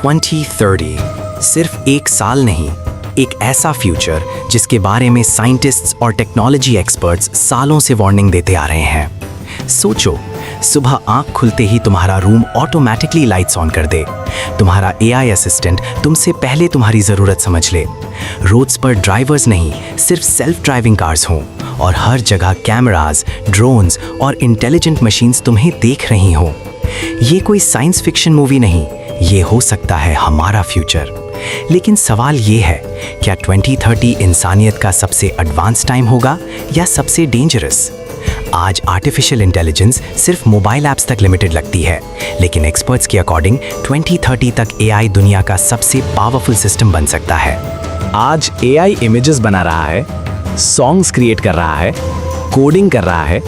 2030 सिर्फ एक साल नहीं, एक ऐसा फ्यूचर जिसके बारे में साइंटिस्ट्स और टेक्नोलॉजी एक्सपर्ट्स सालों से वार्निंग देते आ रहे हैं। सोचो, सुबह आंख खुलते ही तुम्हारा रूम ऑटोमेटिकली लाइट्स ऑन कर दे, तुम्हारा एआई असिस्टेंट तुमसे पहले तुम्हारी ज़रूरत समझ ले, रोड्स पर ड्राइवर्स नहीं सिर्फ सेल्फ ड्राइविंग कार्स हों और हर जगह कैमरास, ड्रोन्स और इंटेलिजेंट मशीन्स तुम्हें देख रही हों। ये कोई साइंस फिक्शन मूवी नहीं, ये हो सकता है हमारा फ्यूचर। लेकिन सवाल ये है, क्या 2030 इंसानियत का सबसे एडवांस टाइम होगा या सबसे डेंजरस? आज आर्टिफिशियल इंटेलिजेंस सिर्फ मोबाइल ऐप्स तक लिमिटेड लगती है, लेकिन एक्सपर्ट्स के अकॉर्डिंग 2030 तक एआई दुनिया का सबसे पावरफुल सिस्टम बन सकता है। आज एआई इमेजेस बना रहा है, सॉन्ग्स क्रिएट कर रहा है, कोडिंग कर रहा है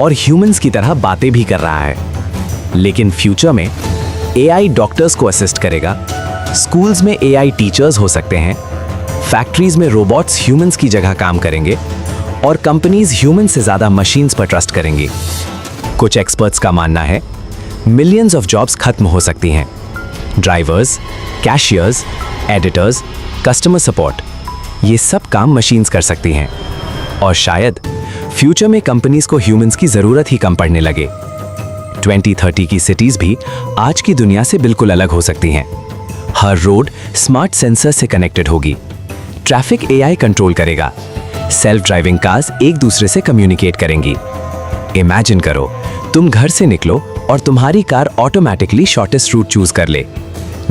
और ह्यूमंस की तरह बातें भी कर रहा है। लेकिन फ्यूचर में एआई डॉक्टर्स को असिस्ट करेगा, स्कूल्स में एआई टीचर्स हो सकते हैं, फैक्ट्रीज में रोबोट्स ह्यूमंस की जगह काम करेंगे और कंपनीज ह्यूमंस से ज़्यादा मशीन्स पर ट्रस्ट करेंगी। कुछ एक्सपर्ट्स का मानना है मिलियंस ऑफ जॉब्स खत्म हो सकती हैं। Drivers, cashiers, editors, customer support, ये सब काम मशीन्स कर सकती हैं। और शायद फ्यूचर में कंपनीज को ह्यूमंस की ज़रूरत ही कम पड़ने लगे। 2030 की सिटीज़ भी आज की दुनिया से बिल्कुल अलग हो सकती हैं। हर रोड स्मार्ट सेंसर से कनेक्टेड होगी, ट्रैफिक एआई कंट्रोल करेगा, सेल्फ ड्राइविंग कार्स एक दूसरे से कम्युनिकेट करेंगी। इमेजिन करो, तुम घर से निकलो और तुम्हारी car automatically shortest route choose कर ले,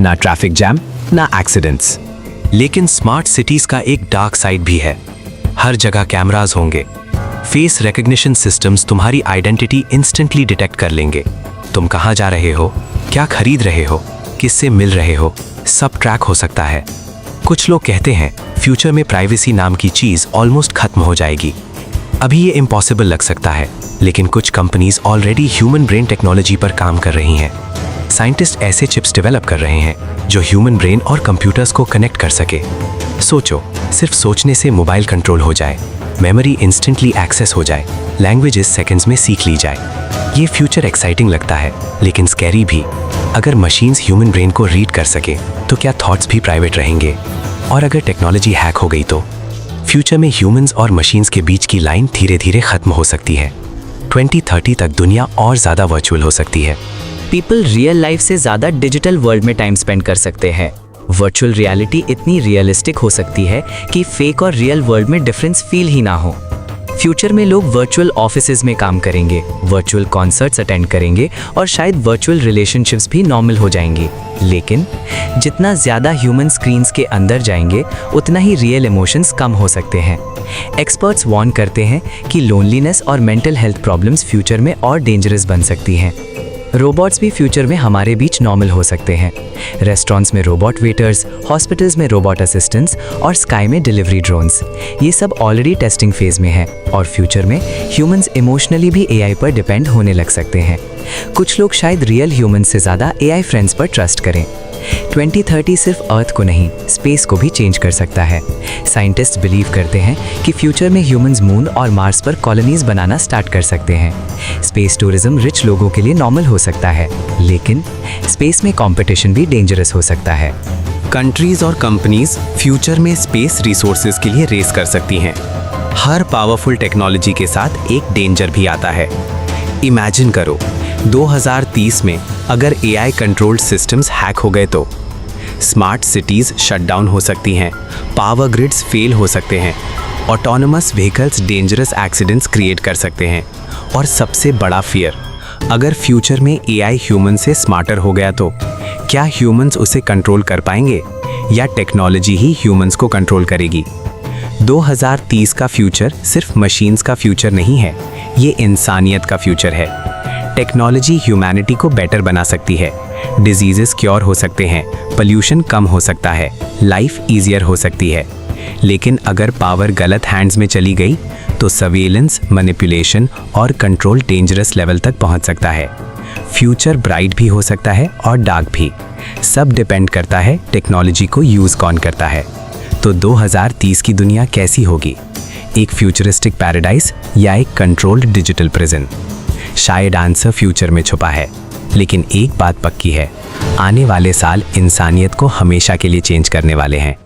ना ट्रैफिक जैम ना एक्सीडेंट्स। लेकिन स्मार्ट सिटीज का एक डार्क साइड भी है। हर जगह कैमरास होंगे, फेस रिकग्निशन सिस्टम्स तुम्हारी आइडेंटिटी इंस्टेंटली डिटेक्ट कर लेंगे। तुम कहाँ जा रहे हो, क्या खरीद रहे हो, किससे मिल रहे हो, सब ट्रैक हो सकता है। कुछ लोग कहते हैं फ्यूचर में प्राइवेसी नाम की चीज़ ऑलमोस्ट खत्म हो जाएगी। अभी ये इम्पॉसिबल लग सकता है, लेकिन कुछ companies already human brain technology पर काम कर रही हैं। साइंटिस्ट ऐसे चिप्स डेवलप कर रहे हैं जो ह्यूमन ब्रेन और कंप्यूटर्स को कनेक्ट कर सके। सोचो, सिर्फ सोचने से मोबाइल कंट्रोल हो जाए, मेमोरी इंस्टेंटली एक्सेस हो जाए, लैंग्वेजेस सेकंड्स में सीख ली जाए। ये फ्यूचर एक्साइटिंग लगता है, लेकिन स्कैरी भी। अगर मशीन्स ह्यूमन ब्रेन को रीड कर सके तो क्या थॉट्स भी प्राइवेट रहेंगे? और अगर टेक्नोलॉजी हैक हो गई तो फ्यूचर में ह्यूमंस और मशीन्स के बीच की लाइन धीरे धीरे खत्म हो सकती है। 2030 तक दुनिया और ज़्यादा वर्चुअल हो सकती है। पीपल रियल लाइफ से ज़्यादा डिजिटल वर्ल्ड में टाइम स्पेंड कर सकते हैं। वर्चुअल रियलिटी इतनी रियलिस्टिक हो सकती है कि फेक और रियल वर्ल्ड में डिफरेंस फील ही ना हो। फ्यूचर में लोग वर्चुअल ऑफिसेज में काम करेंगे, वर्चुअल कॉन्सर्ट्स अटेंड करेंगे और शायद वर्चुअल रिलेशनशिप्स भी नॉर्मल हो जाएंगी। लेकिन जितना ज़्यादा ह्यूमन स्क्रीन्स के अंदर जाएंगे, उतना ही रियल इमोशंस कम हो सकते हैं। एक्सपर्ट्स वार्न करते हैं कि लोनलीनेस और मेंटल हेल्थ प्रॉब्लम्स फ्यूचर में और डेंजरस बन सकती हैं। रोबोट्स भी फ्यूचर में हमारे बीच नॉर्मल हो सकते हैं। रेस्टोरेंट्स में रोबोट वेटर्स, हॉस्पिटल्स में रोबोट असिस्टेंट्स और स्काई में डिलीवरी ड्रोन्स, ये सब ऑलरेडी टेस्टिंग फेज में है और फ्यूचर में ह्यूमंस इमोशनली भी एआई पर डिपेंड होने लग सकते हैं। कुछ लोग शायद रियल ह्यूमंस से ज़्यादा एआई फ्रेंड्स पर ट्रस्ट करें। 2030 सिर्फ अर्थ को नहीं, स्पेस को भी चेंज कर सकता है। साइंटिस्ट बिलीव करते हैं कि फ्यूचर में ह्यूमंस मून और मार्स पर कॉलोनीज बनाना स्टार्ट कर सकते हैं। स्पेस टूरिज्म रिच लोगों के लिए नॉर्मल हो सकता है, लेकिन स्पेस में कंपटीशन भी डेंजरस हो सकता है। कंट्रीज और कंपनीज फ्यूचर में स्पेस रिसोर्सेज के लिए रेस कर सकती हैं। हर पावरफुल टेक्नोलॉजी के साथ एक डेंजर भी आता है। इमेजिन करो, 2030 में अगर एआई कंट्रोल्ड सिस्टम्स हैक हो गए तो स्मार्ट सिटीज़ शट डाउन हो सकती हैं, पावर ग्रिड्स फेल हो सकते हैं, autonomous vehicles dangerous accidents create कर सकते हैं। और सबसे बड़ा फियर, अगर फ्यूचर में एआई ह्यूमन से स्मार्टर हो गया तो क्या ह्यूमंस उसे कंट्रोल कर पाएंगे या टेक्नोलॉजी ही ह्यूमंस को कंट्रोल करेगी? 2030 का फ्यूचर सिर्फ मशीन्स का फ्यूचर नहीं है, ये इंसानियत का फ्यूचर है। टेक्नोलॉजी ह्यूमैनिटी को बेटर बना सकती है, डिजीजेस क्योर हो सकते हैं, पोल्यूशन कम हो सकता है, लाइफ ईजियर हो सकती है। लेकिन अगर पावर गलत हैंड्स में चली गई तो सर्वेलेंस, मैनिपुलेशन और कंट्रोल डेंजरस लेवल तक पहुंच सकता है। फ्यूचर ब्राइट भी हो सकता है और डार्क भी, सब डिपेंड करता है टेक्नोलॉजी को यूज़ कौन करता है। तो 2030 की दुनिया कैसी होगी? एक फ्यूचरिस्टिक पैराडाइज या एक कंट्रोल्ड डिजिटल प्रिजन? शायद आंसर फ्यूचर में छुपा है, लेकिन एक बात पक्की है, आने वाले साल इंसानियत को हमेशा के लिए चेंज करने वाले हैं।